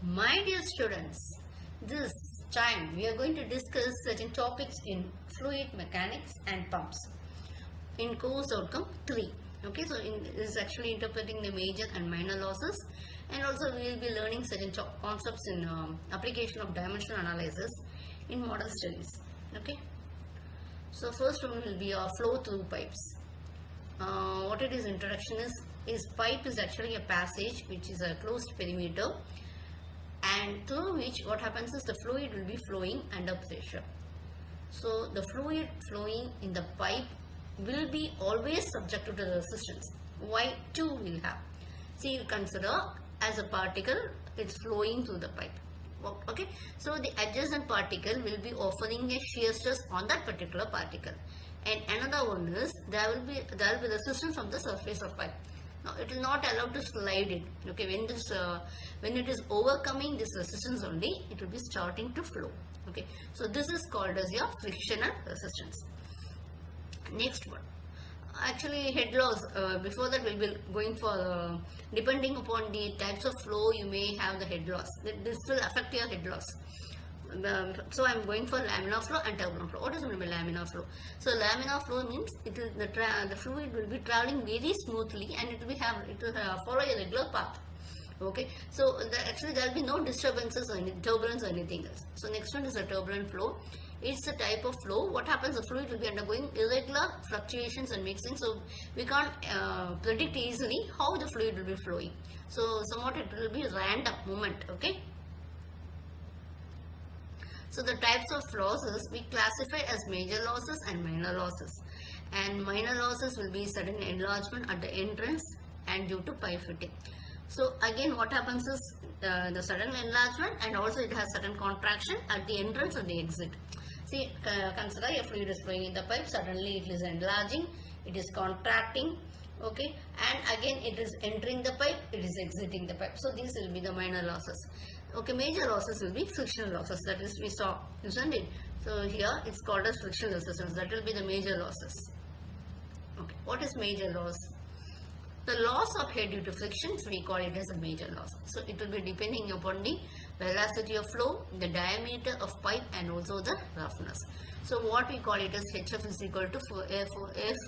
My dear students, this time we are going to discuss certain topics in fluid mechanics and pumps in course outcome 3. Okay, so this is actually interpreting the major and minor losses, and also we will be learning certain concepts in application of dimensional analysis in model studies. Okay, so first one will be our flow through pipes. What it is introduction is pipe is actually a passage which is a closed perimeter, and through which what happens is the fluid will be flowing under pressure. So the fluid flowing in the pipe will be always subjected to the resistance. Y2 will have. See, you consider as a particle, it's flowing through the pipe. Okay, so the adjacent particle will be offering a shear stress on that particular particle, and another one is there will be resistance on the surface of pipe. Now it is not allowed to slide it. Okay, when it is overcoming this resistance only, it will be starting to flow. Okay, so this is called as your frictional resistance. Next one, actually head loss. Before that we'll be going for depending upon the types of flow, you may have the head loss. This will affect your head loss. So I'm going for laminar flow and turbulent flow. What is meant by laminar flow? So laminar flow means it is the fluid will be traveling very smoothly, and it will follow a regular path. Okay, so actually there will be no disturbances or any turbulence or anything else. So next one is the turbulent flow. It's a type of flow. What happens? The fluid will be undergoing irregular fluctuations and mixing, so we can't predict easily how the fluid will be flowing. So somewhat it will be random movement. Okay. So the types of losses we classify as major losses and minor losses. And minor losses will be sudden enlargement at the entrance and due to pipe fitting. So again what happens is the sudden enlargement, and also it has sudden contraction at the entrance and the exit. See, consider a fluid is flowing in the pipe, suddenly it is enlarging, it is contracting, okay, and again it is entering the pipe, it is exiting the pipe. So these will be the minor losses. Okay, major losses will be frictional losses, that is we saw, isn't it? So here it's called as frictional resistance, that will be the major losses. Okay, what is major loss? The loss of head due to frictions, we call it as a major loss. So it will be depending upon the velocity of flow, the diameter of pipe, and also the roughness. So what we call it as HF is equal to F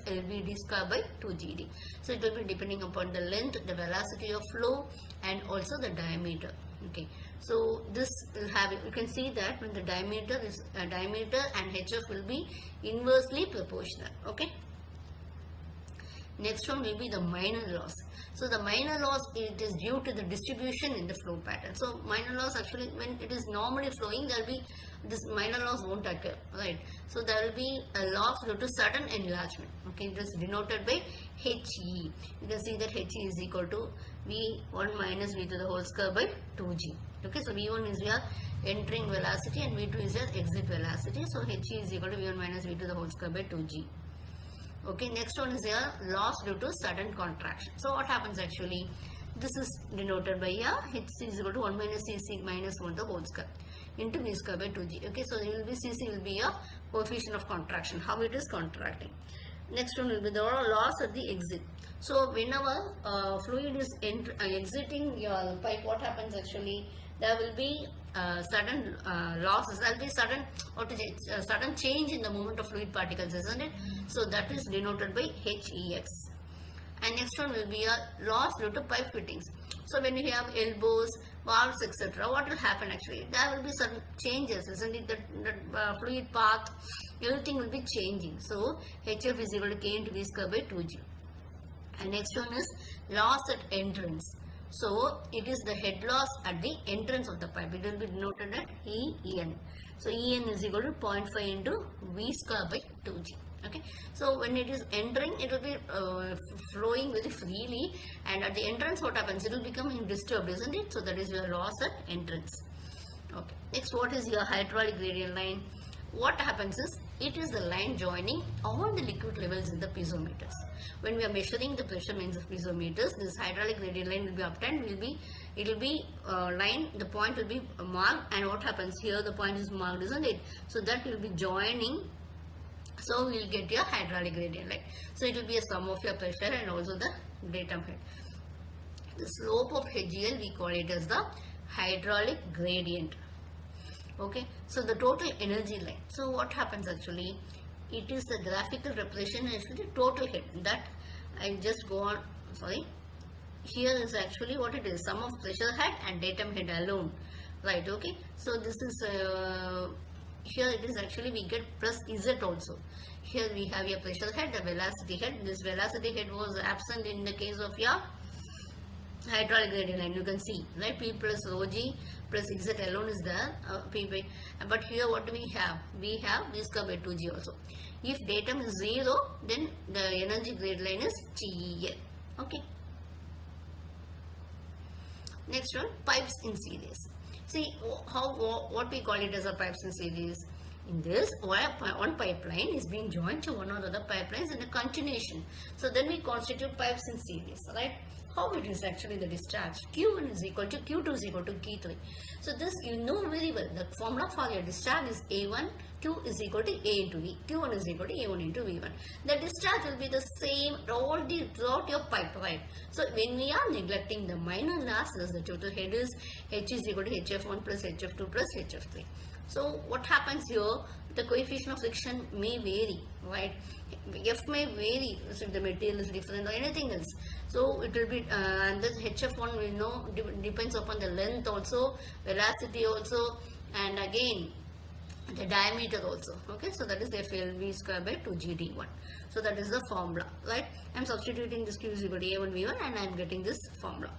LVD square by 2GD. So it will be depending upon the length, the velocity of flow, and also the diameter. Okay, so this will have, you can see that when the diameter and HF will be inversely proportional. Okay. Next one will be the minor loss. So the minor loss, it is due to the distribution in the flow pattern. So minor loss, actually when it is normally flowing, there will be this minor loss won't occur, right? So there will be a loss due to sudden enlargement. Okay, it is denoted by HE. You can see that HE is equal to V1 minus V to the whole square by 2G. Okay, so V1 is your entering velocity and V2 is your exit velocity. So HE is equal to V1 minus V to the whole square by 2G. Okay, next one is here loss due to sudden contraction. So what happens actually? This is denoted by here HC is equal to 1 minus CC minus 1 the whole square into V square by 2G. Okay, so it will be CC will be your coefficient of contraction, how it is contracting. Next one will be the loss at the exit. So whenever fluid is exiting your pipe, what happens actually? There will be sudden losses. There will be sudden change in the movement of fluid particles, isn't it? So that is denoted by HEX. And next one will be a loss due to pipe fittings. So when you have elbows, valves, etc., what will happen actually? There will be certain changes, isn't it? The fluid path, everything will be changing. So HF is equal to K into V square by 2G. And next one is loss at entrance. So it is the head loss at the entrance of the pipe. It will be denoted at EN. So EN is equal to 0.5 into V square by 2G. Okay. So when it is entering, it will be flowing very freely, and at the entrance what happens? It will become disturbed, isn't it? So that is your loss at entrance. Okay. Next, what is your hydraulic gradient line? What happens is, it is the line joining all the liquid levels in the piezometers. When we are measuring the pressure means of piezometers, this hydraulic gradient line will be obtained. It will be line. The point will be marked, and what happens here? The point is marked, isn't it? So that will be joining. So we will get your hydraulic gradient line. So it will be a sum of your pressure and also the datum head. The slope of HGL, we call it as the hydraulic gradient. Okay, so the total energy line. So what happens actually? It is the graphical representation of the total head. That I just go on. Sorry, here is actually what it is: sum of pressure head and datum head alone. Right? Okay. So this is here it is actually we get plus Z also. Here we have your pressure head, the velocity head. This velocity head was absent in the case of your hydraulic gradient line. You can see, right? P plus rho g plus Z alone is there. P by, but here what do we have? We have v square by 2g also. If datum is 0, then the energy grade line is TL. Okay. Next one, pipes in series. See what we call it as a pipes in series. In this, one pipeline is being joined to one or the other pipelines in a continuation. So then we constitute pipes in series, right? How it is actually the discharge? Q1 is equal to Q2 is equal to Q3. So this you know very well. The formula for your discharge is A1, Q is equal to A into V. Q1 is equal to A1 into V1. The discharge will be the same throughout your pipe, right? So when we are neglecting the minor losses, the total head is H is equal to HF1 plus HF2 plus HF3. So what happens here? The coefficient of friction may vary, right? F may vary if the material is different or anything else. So it will be, and this HF1 we know depends upon the length also, velocity also, and again the diameter also. Okay, so that is FLV square by 2GD1. So that is the formula, right? I am substituting this Q is equal to A1 V1 and I am getting this formula.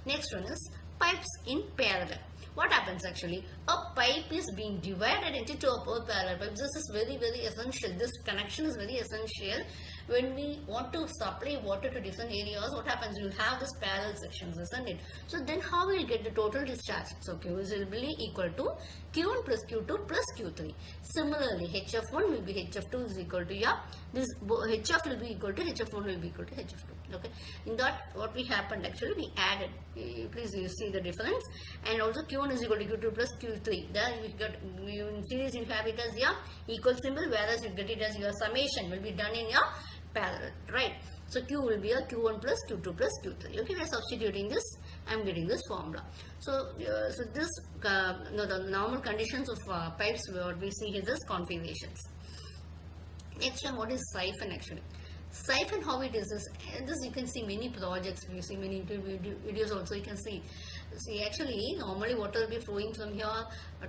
Next one is pipes in parallel. What happens actually? A pipe is being divided into two parallel pipes. This is very essential. This connection is very essential. When we want to supply water to different areas, what happens? You will have this parallel sections, isn't it? So then how will you get the total discharge? So Q is will be equal to Q1 plus Q2 plus Q3. Similarly, HF1 will be HF2 is equal to this HF will be equal to HF1 will be equal to HF2. Okay. In that, what we happened actually, we added. Please you see the difference. And also Q1 is equal to Q2 plus Q3. Then we got in series you have it as your equal symbol, whereas you get it as your summation will be done in your parallel, right? So Q will be a Q1 plus Q2 plus Q3. Okay, we are substituting this. I am getting this formula. So, this the normal conditions of pipes what we see is this configurations. Next one, what is siphon actually? Siphon, how it is this you can see many projects, you see many videos also you can see. See actually normally water will be flowing from here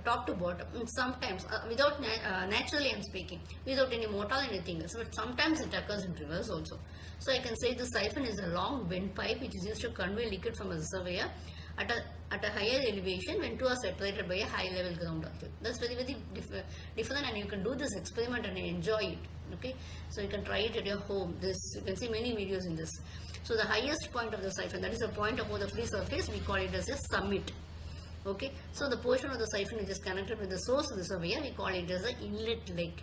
top to bottom. Sometimes without naturally I am speaking, without any motor or anything else, but sometimes it occurs in reverse also. So I can say the siphon is a long bent pipe which is used to convey liquid from a reservoir at a higher elevation when two are separated by a high level ground earth. That's very different, and you can do this experiment and enjoy it. Okay, so you can try it at your home. This you can see many videos in this. So the highest point of the siphon, that is the point above the free surface, we call it as a summit. Okay, so the portion of the siphon which is connected with the source reservoir, we call it as the inlet leg,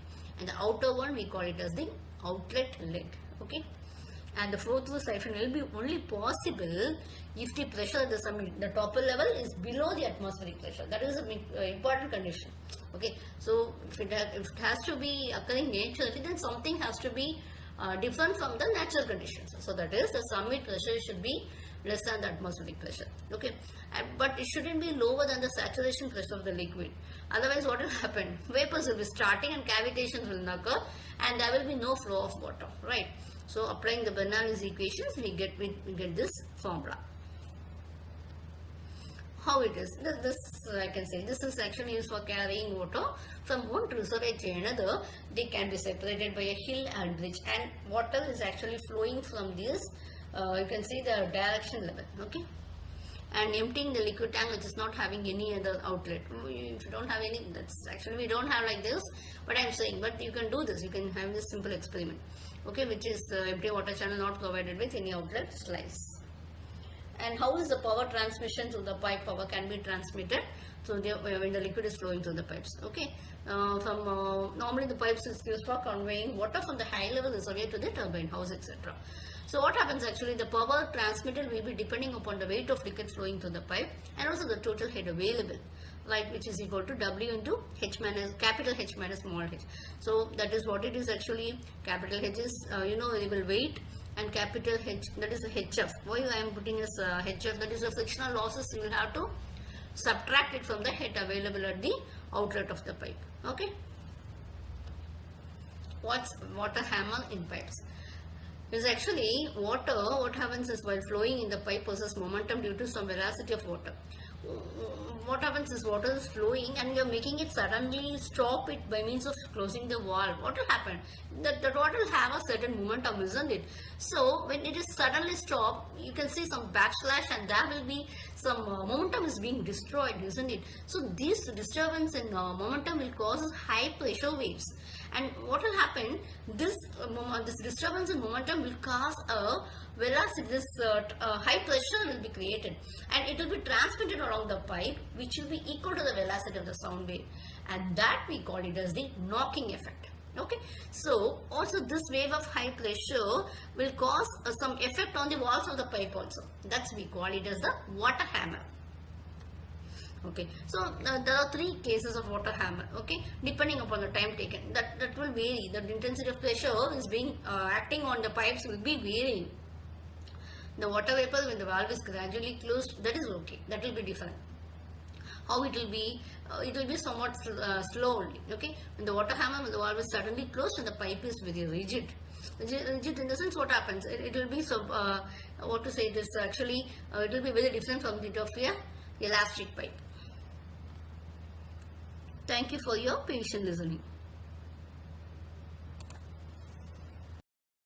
and the outer one we call it as the outlet leg. Okay, and the flow through siphon will be only possible if the pressure at the summit, the topper level, is below the atmospheric pressure. That is an important condition. Okay, so if it has to be occurring naturally, then something has to be different from the natural conditions. So that is the summit pressure should be less than the atmospheric pressure. Okay, but it shouldn't be lower than the saturation pressure of the liquid. Otherwise, what will happen? Vapors will be starting and cavitations will occur, and there will be no flow of water. Right. So applying the Bernoulli's equations, we get this formula. How it is? This I can say this is actually used for carrying water from one reservoir to another. They can be separated by a hill and bridge, and water is actually flowing from this. You can see the direction level. Okay, and emptying the liquid tank which is not having any other outlet. If you don't have any, that's actually we don't have like this. But I'm saying, but you can do this. You can have this simple experiment. Okay, which is empty water channel not provided with any outlet slice. And how is the power transmission through the pipe? Power can be transmitted when the liquid is flowing through the pipes. Okay, normally the pipes is used for conveying water from the high level reservoir to the turbine house, etc. So what happens actually, the power transmitted will be depending upon the weight of liquid flowing through the pipe and also the total head available, right, which is equal to W into H minus capital H minus small h. So that is what it is actually. Capital H is variable weight, and capital H, that is HF. Why I am putting as HF, that is the frictional losses, you will have to subtract it from the head available at the outlet of the pipe. Okay. What's water hammer in pipes? Is actually water, what happens is while flowing in the pipe possesses momentum due to some velocity of water. What happens is water is flowing and you're making it suddenly stop it by means of closing the valve. What will happen? That water will have a certain momentum, isn't it? So when it is suddenly stopped, you can see some backslash and there will be some momentum is being destroyed, isn't it? So this disturbance in momentum will cause high pressure waves. And what will happen? This disturbance in momentum will cause a velocity, this high pressure will be created and it will be transmitted along the pipe, which will be equal to the velocity of the sound wave, and that we call it as the knocking effect. Okay, so also this wave of high pressure will cause some effect on the walls of the pipe also. That's we call it as the water hammer. Okay, so there are three cases of water hammer. Okay, depending upon the time taken, that will vary. The intensity of pressure is being acting on the pipes will be varying. The water vapor when the valve is gradually closed, that is okay, that will be different. How it will be somewhat slowly. Okay, when the water hammer, when the valve is suddenly closed and the pipe is very rigid in the sense, what happens, it will be so what to say, this actually it will be very different from the of a elastic pipe. Thank you for your patient listening.